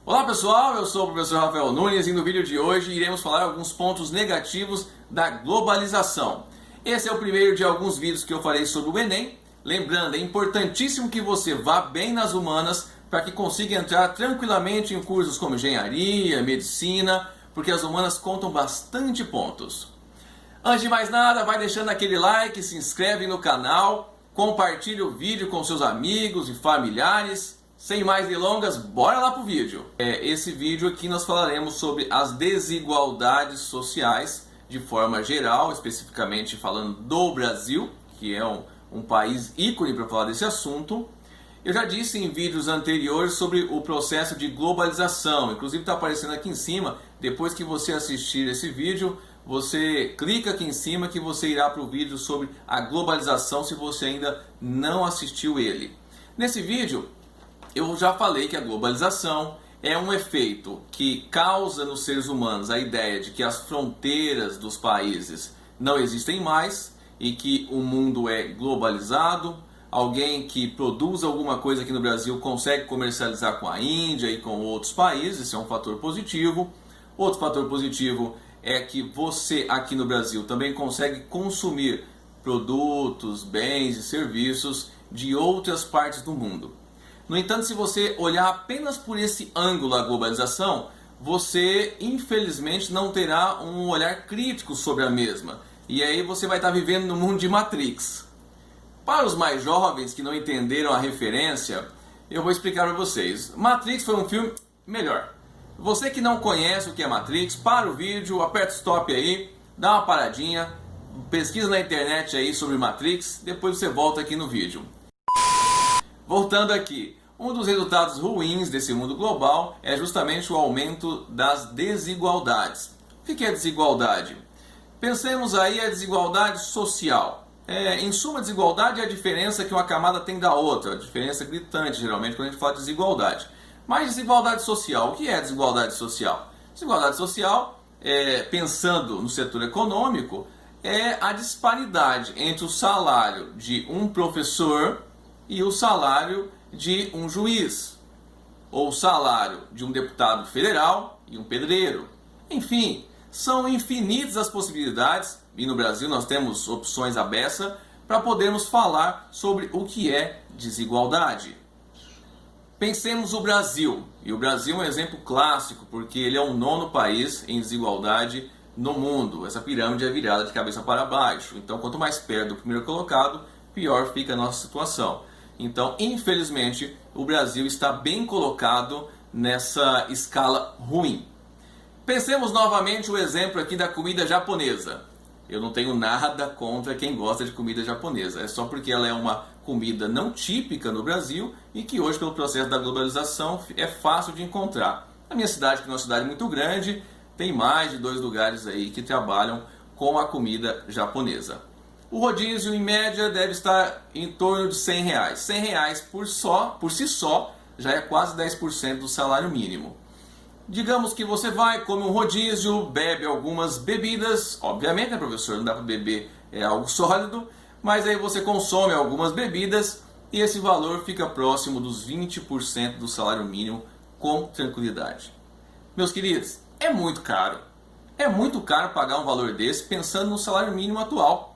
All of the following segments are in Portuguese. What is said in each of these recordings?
Olá pessoal, eu sou o professor Rafael Nunes e no vídeo de hoje iremos falar alguns pontos negativos da globalização. Esse é o primeiro de alguns vídeos que eu farei sobre o Enem. Lembrando, é importantíssimo que você vá bem nas humanas para que consiga entrar tranquilamente em cursos como engenharia, medicina, porque as humanas contam bastante pontos. Antes de mais nada, vai deixando aquele like, se inscreve no canal, compartilhe o vídeo com seus amigos e familiares. Sem mais delongas, bora lá pro vídeo. Esse vídeo aqui nós falaremos sobre as desigualdades sociais de forma geral, especificamente falando do Brasil, que é um país ícone para falar desse assunto. Eu já disse em vídeos anteriores sobre o processo de globalização, inclusive está aparecendo aqui em cima. Depois que você assistir esse vídeo, você clica aqui em cima que você irá para o vídeo sobre a globalização se você ainda não assistiu ele. Nesse vídeo eu já falei que a globalização é um efeito que causa nos seres humanos a ideia de que as fronteiras dos países não existem mais e que o mundo é globalizado. Alguém que produz alguma coisa aqui no Brasil consegue comercializar com a Índia e com outros países, isso é um fator positivo. Outro fator positivo é que você aqui no Brasil também consegue consumir produtos, bens e serviços de outras partes do mundo. No entanto, se você olhar apenas por esse ângulo a globalização, você infelizmente não terá um olhar crítico sobre a mesma. E aí você vai estar vivendo no mundo de Matrix. Para os mais jovens que não entenderam a referência, eu vou explicar para vocês. Matrix foi um filme melhor. Você que não conhece o que é Matrix, para o vídeo, aperta o stop aí, dá uma paradinha, pesquisa na internet aí sobre Matrix, depois você volta aqui no vídeo. Voltando aqui, um dos resultados ruins desse mundo global é justamente o aumento das desigualdades. O que é desigualdade? Pensemos aí a desigualdade social. Em suma, desigualdade é a diferença que uma camada tem da outra, a diferença gritante geralmente quando a gente fala de desigualdade. Mas desigualdade social, o que é desigualdade social? Desigualdade social, pensando no setor econômico, é a disparidade entre o salário de um professor e o salário de um juiz, ou o salário de um deputado federal e um pedreiro. Enfim, são infinitas as possibilidades, e no Brasil nós temos opções à beça para podermos falar sobre o que é desigualdade. Pensemos o Brasil, e o Brasil é um exemplo clássico, porque ele é o 9º país em desigualdade no mundo. Essa pirâmide é virada de cabeça para baixo, então quanto mais perto do primeiro colocado, pior fica a nossa situação. Então, infelizmente, o Brasil está bem colocado nessa escala ruim. Pensemos novamente o exemplo aqui da comida japonesa. Eu não tenho nada contra quem gosta de comida japonesa. É só porque ela é uma comida não típica no Brasil e que hoje, pelo processo da globalização, é fácil de encontrar. A minha cidade, que é uma cidade muito grande, tem mais de 2 lugares aí que trabalham com a comida japonesa. O rodízio, em média, deve estar em torno de R$100. R$100 por si só já é quase 10% do salário mínimo. Digamos que você vai, come um rodízio, bebe algumas bebidas. Obviamente, né, professor, não dá para beber algo sólido, mas aí você consome algumas bebidas e esse valor fica próximo dos 20% do salário mínimo com tranquilidade. Meus queridos, é muito caro. É muito caro pagar um valor desse pensando no salário mínimo atual.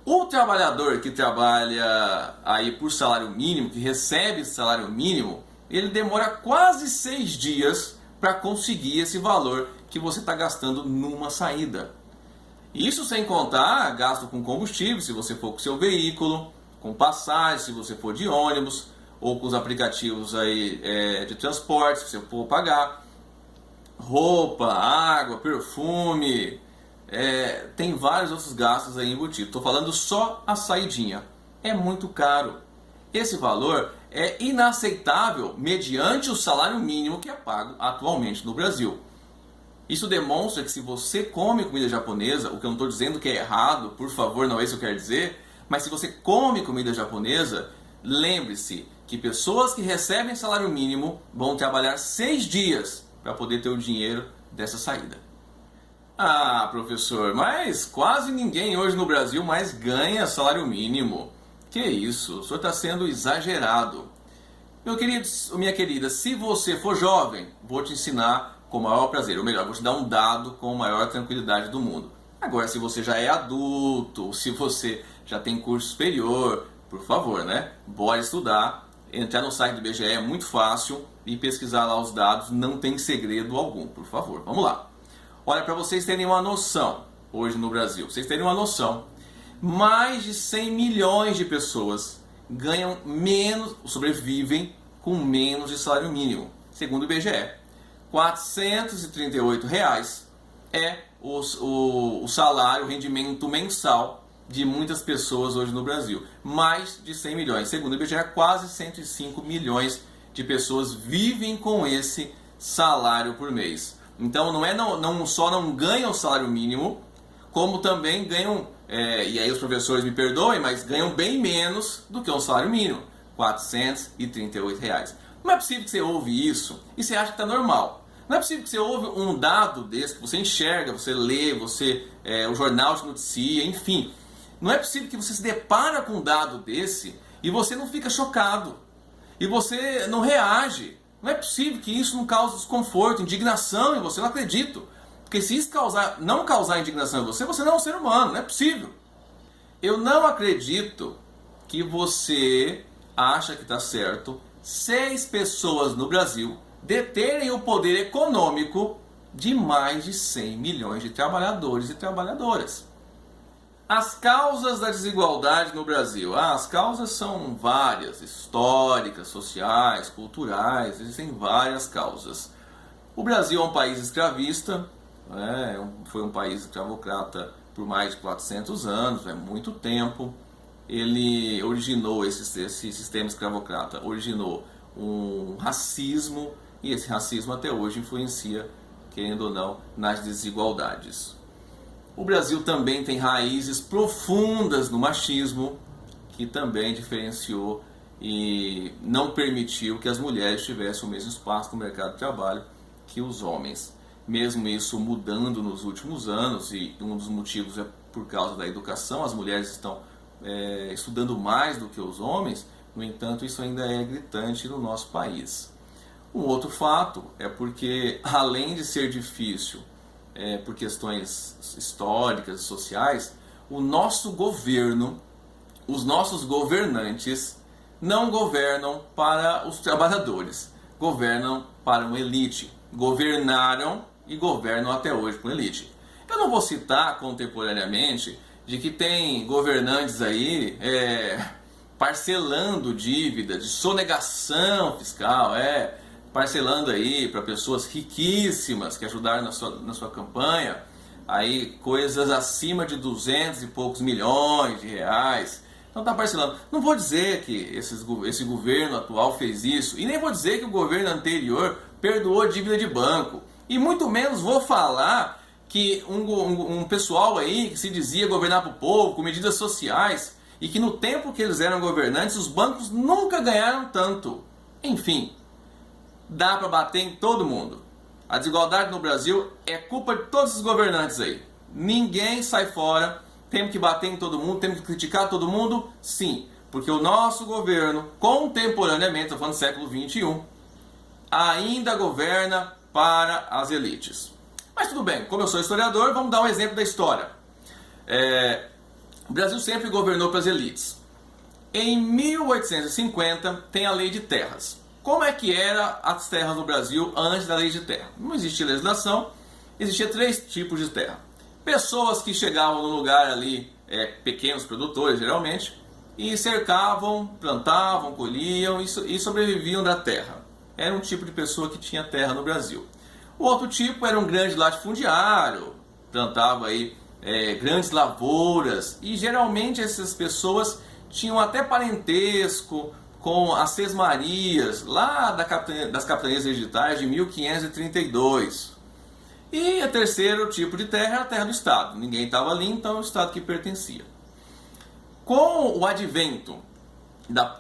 O trabalhador que trabalha aí por salário mínimo, que recebe esse salário mínimo, ele demora quase 6 dias para conseguir esse valor que você está gastando numa saída. Isso sem contar gasto com combustível, se você for com seu veículo, com passagem, se você for de ônibus, ou com os aplicativos aí, de transporte, se você for pagar, roupa, água, perfume... tem vários outros gastos aí embutidos. Estou falando só a saidinha. É muito caro. Esse valor é inaceitável mediante o salário mínimo que é pago atualmente no Brasil. Isso demonstra que se você come comida japonesa, o que eu não estou dizendo que é errado, por favor, não é isso que eu quero dizer, mas se você come comida japonesa, lembre-se que pessoas que recebem salário mínimo vão trabalhar 6 dias para poder ter o dinheiro dessa saída. Ah, professor, mas quase ninguém hoje no Brasil mais ganha salário mínimo. Que isso, o senhor está sendo exagerado. Meu querido, minha querida, se você for jovem, vou te ensinar com o maior prazer. Ou melhor, vou te dar um dado com a maior tranquilidade do mundo. Agora, se você já é adulto, ou se você já tem curso superior, por favor, né? Bora estudar. Entrar no site do IBGE é muito fácil e pesquisar lá os dados, não tem segredo algum, por favor. Vamos lá. Olha, para vocês terem uma noção, hoje no Brasil, vocês terem uma noção, mais de 100 milhões de pessoas ganham menos, sobrevivem com menos de salário mínimo, segundo o IBGE. R$ 438 é o salário, o rendimento mensal de muitas pessoas hoje no Brasil. Mais de 100 milhões. Segundo o IBGE, quase 105 milhões de pessoas vivem com esse salário por mês. Então não só não ganham o salário mínimo, como também ganham, e aí os professores me perdoem, mas ganham bem menos do que um salário mínimo. R$ 438. Não é possível que você ouve isso e você acha que está normal. Não é possível que você ouve um dado desse, que você enxerga, você lê, o jornal te noticia, enfim. Não é possível que você se depara com um dado desse e você não fica chocado. E você não reage. Não é possível que isso não cause desconforto, indignação em você. Eu não acredito. Porque se isso não causar indignação em você, você não é um ser humano. Não é possível. Eu não acredito que você acha que está certo 6 pessoas no Brasil deterem o poder econômico de mais de 100 milhões de trabalhadores e trabalhadoras. As causas da desigualdade no Brasil. As causas são várias, históricas, sociais, culturais, existem várias causas. O Brasil é um país escravista, foi um país escravocrata por mais de 400 anos, é muito tempo. Ele originou, esse sistema escravocrata, originou um racismo, e esse racismo até hoje influencia, querendo ou não, nas desigualdades. O Brasil também tem raízes profundas no machismo, que também diferenciou e não permitiu que as mulheres tivessem o mesmo espaço no mercado de trabalho que os homens. Mesmo isso mudando nos últimos anos, e um dos motivos é por causa da educação, as mulheres estão estudando mais do que os homens, no entanto isso ainda é gritante no nosso país. Um outro fato é porque, além de ser difícil por questões históricas e sociais, o nosso governo, os nossos governantes não governam para os trabalhadores, governam para uma elite. Governaram e governam até hoje com elite. Eu não vou citar contemporaneamente de que tem governantes aí parcelando dívida, de sonegação fiscal, parcelando aí para pessoas riquíssimas que ajudaram na sua campanha, aí coisas acima de 200 e poucos milhões de reais. Então está parcelando. Não vou dizer que esse governo atual fez isso, e nem vou dizer que o governo anterior perdoou dívida de banco. E muito menos vou falar que um pessoal aí que se dizia governar para o povo, com medidas sociais, e que no tempo que eles eram governantes, os bancos nunca ganharam tanto. Enfim, dá para bater em todo mundo. A desigualdade no Brasil é culpa de todos esses governantes aí. Ninguém sai fora. Temos que bater em todo mundo, temos que criticar todo mundo? Sim, porque o nosso governo, contemporaneamente, estou falando do século XXI, ainda governa para as elites. Mas tudo bem, como eu sou historiador, vamos dar um exemplo da história. O Brasil sempre governou para as elites. Em 1850 tem a Lei de Terras. Como é que eram as terras no Brasil antes da Lei de Terra? Não existia legislação, existia 3 tipos de terra. Pessoas que chegavam no lugar ali, pequenos produtores geralmente, e cercavam, plantavam, colhiam e sobreviviam da terra. Era um tipo de pessoa que tinha terra no Brasil. O outro tipo era um grande latifundiário, plantava aí grandes lavouras, e geralmente essas pessoas tinham até parentesco com as sesmarias lá das capitanias hereditárias de 1532. E o terceiro tipo de terra era a terra do Estado. Ninguém estava ali, então é o Estado que pertencia. Com o advento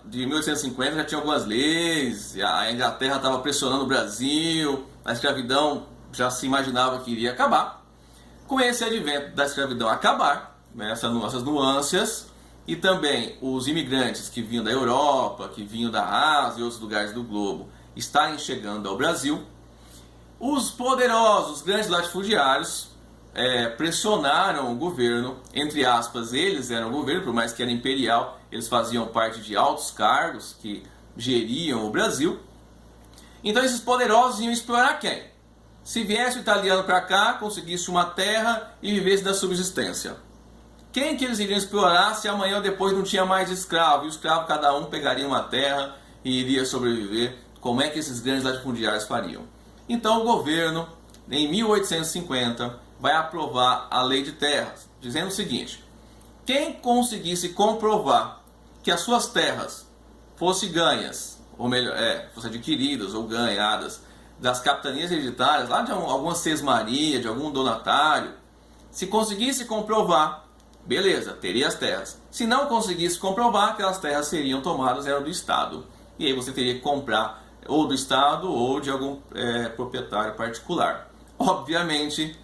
de 1850 já tinha algumas leis, a Inglaterra estava pressionando o Brasil, a escravidão já se imaginava que iria acabar. Com esse advento da escravidão acabar, essas nuances, e também os imigrantes que vinham da Europa, que vinham da Ásia e outros lugares do globo estarem chegando ao Brasil, os poderosos grandes latifundiários pressionaram o governo, entre aspas, eles eram o governo, por mais que era imperial, eles faziam parte de altos cargos que geriam o Brasil. Então esses poderosos iam explorar quem? Se viesse o italiano para cá, conseguisse uma terra e vivesse da subsistência. Quem que eles iriam explorar se amanhã ou depois não tinha mais escravo? E o escravo, cada um pegaria uma terra e iria sobreviver. Como é que esses grandes latifundiários fariam? Então o governo, em 1850, vai aprovar a Lei de Terras, dizendo o seguinte: quem conseguisse comprovar que as suas terras fossem ganhas, ou melhor, fossem adquiridas ou ganhadas das capitanias hereditárias, lá de alguma sesmaria, de algum donatário, se conseguisse comprovar, beleza, teria as terras. Se não conseguisse comprovar, aquelas terras seriam tomadas, eram do Estado. E aí você teria que comprar ou do Estado ou de algum proprietário particular. Obviamente,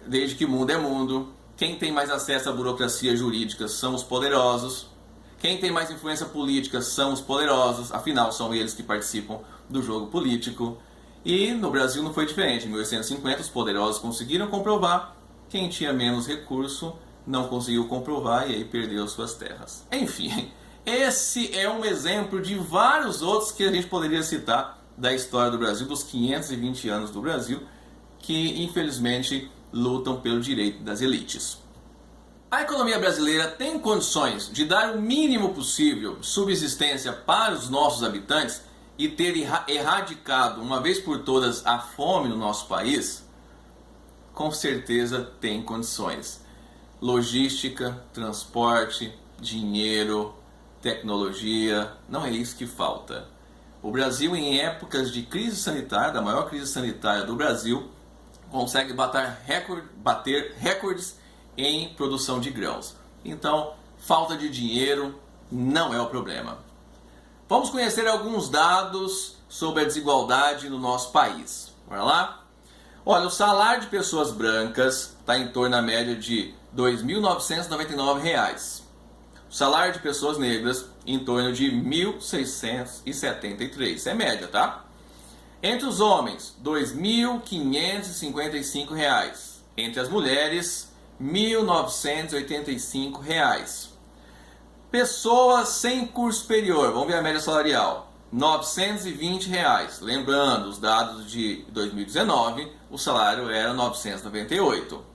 desde que mundo é mundo, quem tem mais acesso à burocracia jurídica são os poderosos. Quem tem mais influência política são os poderosos, afinal são eles que participam do jogo político. E no Brasil não foi diferente. Em 1850 os poderosos conseguiram comprovar, quem tinha menos recurso não conseguiu comprovar e aí perdeu suas terras. Enfim, esse é um exemplo de vários outros que a gente poderia citar da história do Brasil, dos 520 anos do Brasil, que infelizmente lutam pelo direito das elites. A economia brasileira tem condições de dar o mínimo possível de subsistência para os nossos habitantes e ter erradicado uma vez por todas a fome no nosso país? Com certeza tem condições. Logística, transporte, dinheiro, tecnologia, não é isso que falta. O Brasil, em épocas de crise sanitária, da maior crise sanitária do Brasil, consegue bater recordes em produção de grãos. Então, falta de dinheiro não é o problema. Vamos conhecer alguns dados sobre a desigualdade no nosso país. Bora lá? Olha, o salário de pessoas brancas está em torno da média de R$ 2.999. O salário de pessoas negras em torno de R$ 1.673. É média, tá? Entre os homens, R$ 2.555. Entre as mulheres, R$ 1.985. Pessoas sem curso superior, vamos ver a média salarial, R$ 920. Lembrando, os dados de 2019, o salário era R$ 998.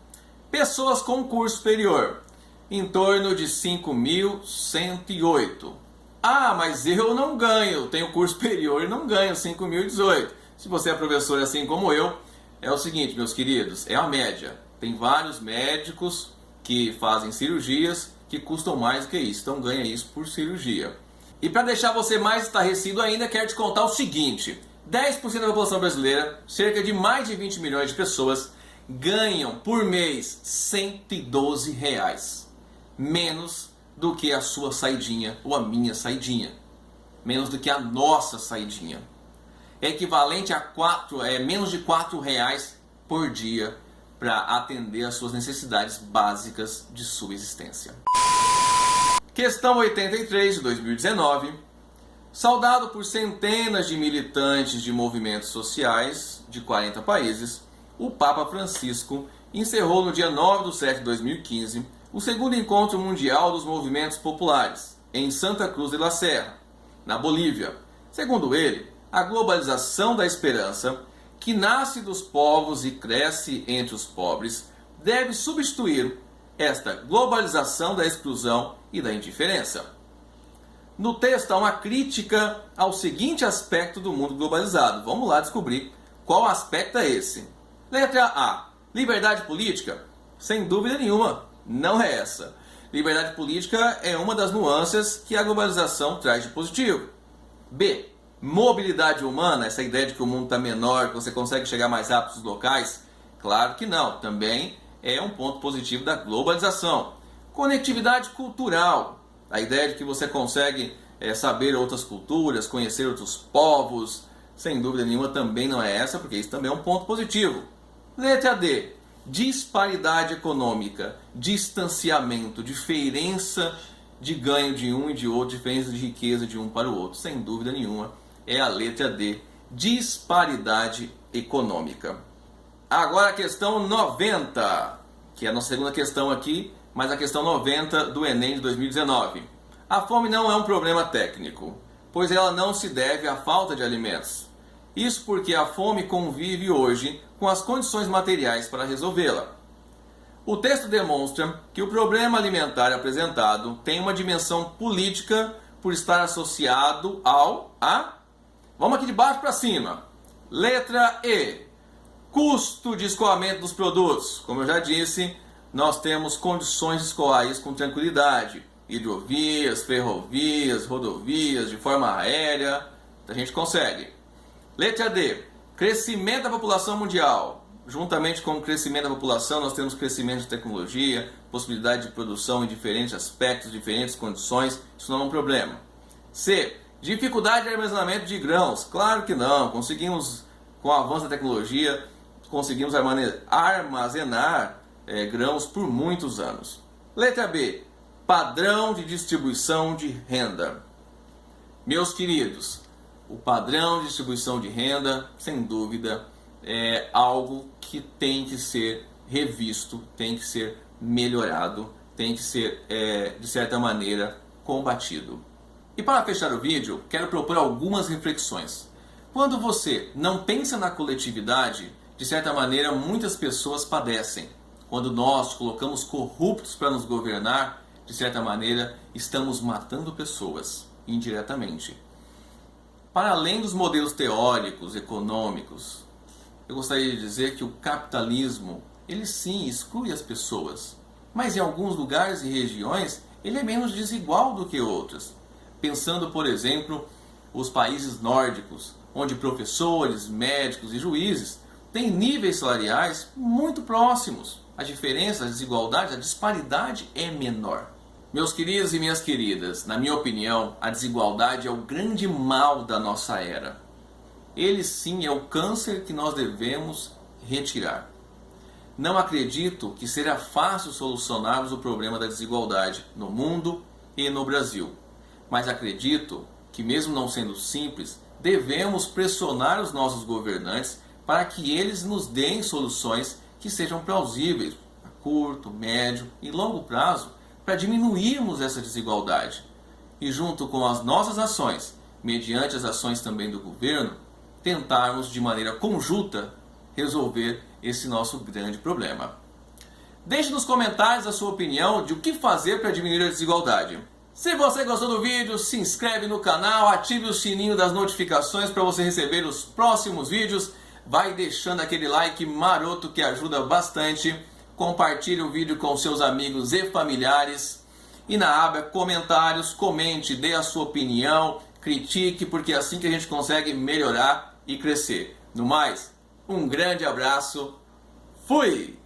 Pessoas com curso superior, em torno de R$ 5.108. Ah, mas eu não ganho, tenho curso superior e não ganho R$ 5.018. Se você é professor assim como eu, é o seguinte, meus queridos, é a média. Tem vários médicos que fazem cirurgias que custam mais do que isso, então ganha isso por cirurgia. E para deixar você mais estarrecido ainda, quero te contar o seguinte: 10% da população brasileira, cerca de mais de 20 milhões de pessoas, ganham por mês R$ 112. Menos do que a sua saidinha ou a minha saidinha. Menos do que a nossa saidinha. É equivalente a menos de R$ 4 por dia para atender às suas necessidades básicas de subsistência. Questão 83 de 2019. Saudado por centenas de militantes de movimentos sociais de 40 países, o Papa Francisco encerrou no dia 9/7 de 2015 o segundo encontro mundial dos movimentos populares, em Santa Cruz de la Serra, na Bolívia. Segundo ele, a globalização da esperança, que nasce dos povos e cresce entre os pobres, deve substituir esta globalização da exclusão e da indiferença. No texto há uma crítica ao seguinte aspecto do mundo globalizado. Vamos lá descobrir qual aspecto é esse. Letra A. Liberdade política? Sem dúvida nenhuma, não é essa. Liberdade política é uma das nuances que a globalização traz de positivo. B. Mobilidade humana, essa ideia de que o mundo está menor, que você consegue chegar mais rápido nos locais? Claro que não, também é um ponto positivo da globalização. Conectividade cultural, a ideia de que você consegue saber outras culturas, conhecer outros povos, sem dúvida nenhuma também não é essa, porque isso também é um ponto positivo. Letra D. Disparidade econômica, distanciamento, diferença de ganho de um e de outro, diferença de riqueza de um para o outro, sem dúvida nenhuma, é a letra D, disparidade econômica. Agora a questão 90, que é a nossa segunda questão aqui, mas a questão 90 do Enem de 2019. A fome não é um problema técnico, pois ela não se deve à falta de alimentos. Isso porque a fome convive hoje com as condições materiais para resolvê-la. O texto demonstra que o problema alimentar apresentado tem uma dimensão política por estar associado vamos aqui de baixo para cima. Letra E. Custo de escoamento dos produtos. Como eu já disse, nós temos condições de escoar isso com tranquilidade. Hidrovias, ferrovias, rodovias, de forma aérea, a gente consegue. Letra D. Crescimento da população mundial. Juntamente com o crescimento da população, nós temos crescimento de tecnologia, possibilidade de produção em diferentes aspectos, diferentes condições. Isso não é um problema. C. Dificuldade de armazenamento de grãos. Claro que não. Conseguimos, com o avanço da tecnologia, conseguimos armazenar grãos por muitos anos. Letra B. Padrão de distribuição de renda. Meus queridos, o padrão de distribuição de renda, sem dúvida, é algo que tem que ser revisto, tem que ser melhorado, tem que ser, de certa maneira, combatido. E para fechar o vídeo, quero propor algumas reflexões. Quando você não pensa na coletividade, de certa maneira, muitas pessoas padecem. Quando nós colocamos corruptos para nos governar, de certa maneira, estamos matando pessoas, indiretamente. Para além dos modelos teóricos, econômicos, eu gostaria de dizer que o capitalismo, ele sim exclui as pessoas, mas em alguns lugares e regiões, ele é menos desigual do que outros. Pensando, por exemplo, os países nórdicos, onde professores, médicos e juízes têm níveis salariais muito próximos. A diferença, a desigualdade, a disparidade é menor. Meus queridos e minhas queridas, na minha opinião, a desigualdade é o grande mal da nossa era. Ele sim é o câncer que nós devemos retirar. Não acredito que seja fácil solucionarmos o problema da desigualdade no mundo e no Brasil. Mas acredito que, mesmo não sendo simples, devemos pressionar os nossos governantes para que eles nos deem soluções que sejam plausíveis a curto, médio e longo prazo para diminuirmos essa desigualdade. E junto com as nossas ações, mediante as ações também do governo, tentarmos de maneira conjunta resolver esse nosso grande problema. Deixe nos comentários a sua opinião de o que fazer para diminuir a desigualdade. Se você gostou do vídeo, se inscreve no canal, ative o sininho das notificações para você receber os próximos vídeos. Vai deixando aquele like maroto que ajuda bastante. Compartilhe o vídeo com seus amigos e familiares. E na aba comentários, comente, dê a sua opinião, critique, porque é assim que a gente consegue melhorar e crescer. No mais, um grande abraço. Fui!